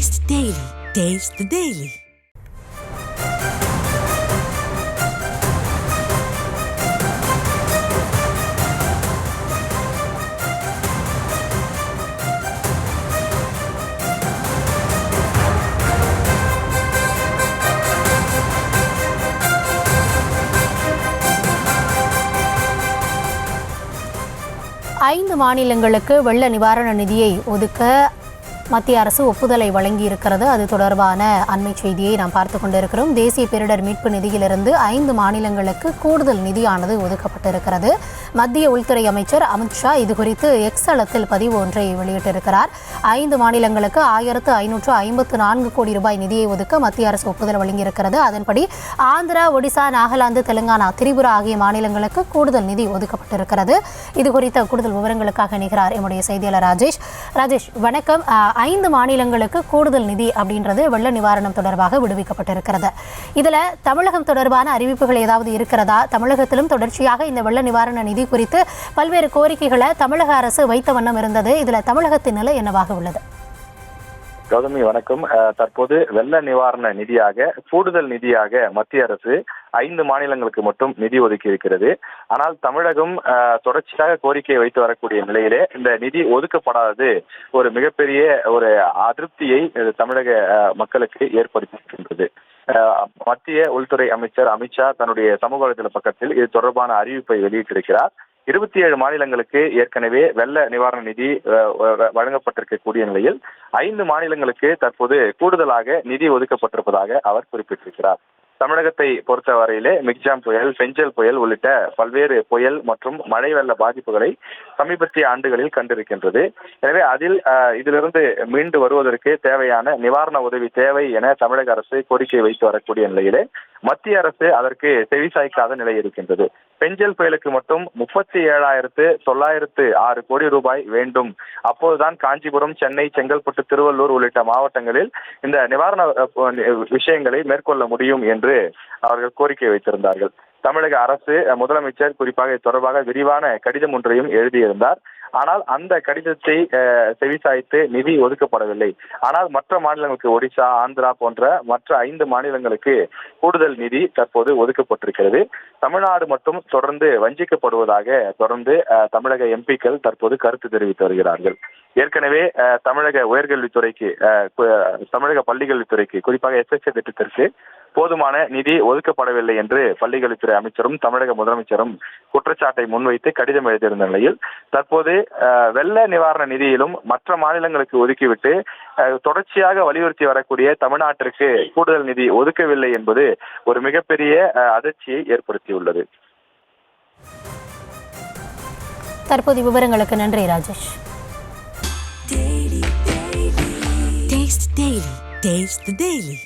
Taste the Daily. Taste the Daily. ஐந்து மாநிலங்களுக்கு வெள்ள நிவாரண நிதியை ஒதுக்க மத்திய அரசு ஒப்புதலை வழங்கியிருக்கிறது. அது தொடர்பான அண்மை செய்தியை நாம் பார்த்து கொண்டிருக்கிறோம். தேசிய பேரிடர் மீட்பு நிதியிலிருந்து 5 மாநிலங்களுக்கு கூடுதல் நிதியானது ஒதுக்கப்பட்டிருக்கிறது. மத்திய உள்துறை அமைச்சர் அமித்ஷா இதுகுறித்து எக்ஸ் தளத்தில் பதிவு ஒன்றை வெளியிட்டிருக்கிறார். 5 மாநிலங்களுக்கு 1554 கோடி ரூபாய் நிதியை ஒதுக்க மத்திய அரசு ஒப்புதல் வழங்கியிருக்கிறது. அதன்படி ஆந்திரா, ஒடிசா, நாகாலாந்து, தெலுங்கானா, திரிபுரா ஆகிய மாநிலங்களுக்கு கூடுதல் நிதி ஒதுக்கப்பட்டிருக்கிறது. இதுகுறித்த கூடுதல் விவரங்களுக்காக இணைகிறார் எம்முடைய செய்தியாளர் ராஜேஷ். வணக்கம். 5 மாநிலங்களுக்கு கூடுதல் நிதி அப்படின்றது வெள்ள நிவாரணம் தொடர்பாக விடுவிக்கப்பட்டிருக்கிறது. இதுல தமிழகம் தொடர்பான அறிவிப்புகள் ஏதாவது இருக்கிறதா? தமிழகத்திலும் தொடர்ச்சியாக இந்த வெள்ள நிவாரண நிதி குறித்து பல்வேறு கோரிக்கைகளை தமிழக அரசு வைத்த வண்ணம் இருந்தது. இதுல தமிழகத்தின் நிலை என்னவாக உள்ளது? கௌதமி வணக்கம். தற்போது வெள்ள நிவாரண நிதியாக கூடுதல் நிதியாக மத்திய அரசு 5 மாநிலங்களுக்கு மட்டும் நிதி ஒதுக்கி இருக்கிறது. ஆனால் தமிழகம் தொடர்ச்சியாக கோரிக்கையை வைத்து வரக்கூடிய நிலையிலே இந்த நிதி ஒதுக்கப்படாதது ஒரு மிகப்பெரிய ஒரு அதிருப்தியை தமிழக மக்களுக்கு ஏற்படுத்தியிருக்கின்றது. மத்திய உள்துறை அமைச்சர் அமித்ஷா தன்னுடைய சமூக வலைதள பக்கத்தில் இது தொடர்பான அறிவிப்பை வெளியிட்டிருக்கிறார். 27 மாநிலங்களுக்கு ஏற்கனவே வெள்ள நிவாரண நிதி வழங்கப்பட்டிருக்கக்கூடிய நிலையில் 5 மாநிலங்களுக்கு தற்போது கூடுதலாக நிதி ஒதுக்கப்பட்டிருப்பதாக அவர் குறிப்பிட்டிருக்கிறார். தமிழகத்தை பொறுத்தவரையிலே மிக்ஜாம் புயல், பெஞ்சல் புயல் உள்ளிட்ட பல்வேறு புயல் மற்றும் மழை வெள்ள பாதிப்புகளை சமீபத்திய ஆண்டுகளில் கண்டிருக்கின்றது. எனவே இதிலிருந்து மீண்டு வருவதற்கு தேவையான நிவாரண உதவி தேவை என தமிழக அரசு கோரிக்கை வைத்து வரக்கூடிய நிலையிலே மத்திய அரசு அதற்கு செவிசாய்க்காத நிலை இருக்கின்றது. பெஞ்சல் புயலுக்கு மட்டும் 37,906 கோடி ரூபாய் வேண்டும். அப்போதுதான் காஞ்சிபுரம், சென்னை, செங்கல்பட்டு, திருவள்ளூர் உள்ளிட்ட மாவட்டங்களில் இந்த நிவாரண விஷயங்களை மேற்கொள்ள முடியும் என்று அவர்கள் கோரிக்கை வைத்திருந்தார்கள். தமிழக அரசு முதலமைச்சர் குறிப்பாக தொடர்பாக விரிவான கடிதம் ஒன்றையும் எழுதியிருந்தார். ஆனால் அந்த கடிதத்தை செவிசாய்த்து நிதி ஒதுக்கப்படவில்லை. ஆனால் மற்ற மாநிலங்களுக்கு ஒடிசா, ஆந்திரா போன்ற மற்ற 5 மாநிலங்களுக்கு கூடுதல் நிதி தற்போது ஒதுக்கப்பட்டிருக்கிறது. தமிழ்நாடு மட்டும் தொடர்ந்து வஞ்சிக்கப்படுவதாக தொடர்ந்து தமிழக எம்பிக்கள் தற்போது கருத்து தெரிவித்து வருகிறார்கள். ஏற்கனவே தமிழக உயர்கல்வித்துறைக்கு, தமிழக பள்ளிக்கல்வித்துறைக்கு குறிப்பாக SHA திட்டத்திற்கு போதுமான நிதி ஒதுக்கப்படவில்லை என்று பள்ளிக்கல்வித்துறை அமைச்சரும் தமிழக முதலமைச்சரும் குற்றச்சாட்டை முன்வைத்து கடிதம் எழுதியிருந்த நிலையில் தற்போது வெள்ள நிவாரண நிதியிலும் மற்ற மாநிலங்களுக்கு ஒதுக்கிவிட்டு தொடர்ச்சியாக வலியுறுத்தி வரக்கூடிய தமிழ்நாட்டிற்கு கூடுதல் நிதி ஒதுக்கவில்லை என்பது ஒரு மிகப்பெரிய அதிர்ச்சியை ஏற்படுத்தியுள்ளது. தற்போது விவரங்களுக்கு நன்றி ராஜேஷ். Taste the Daily.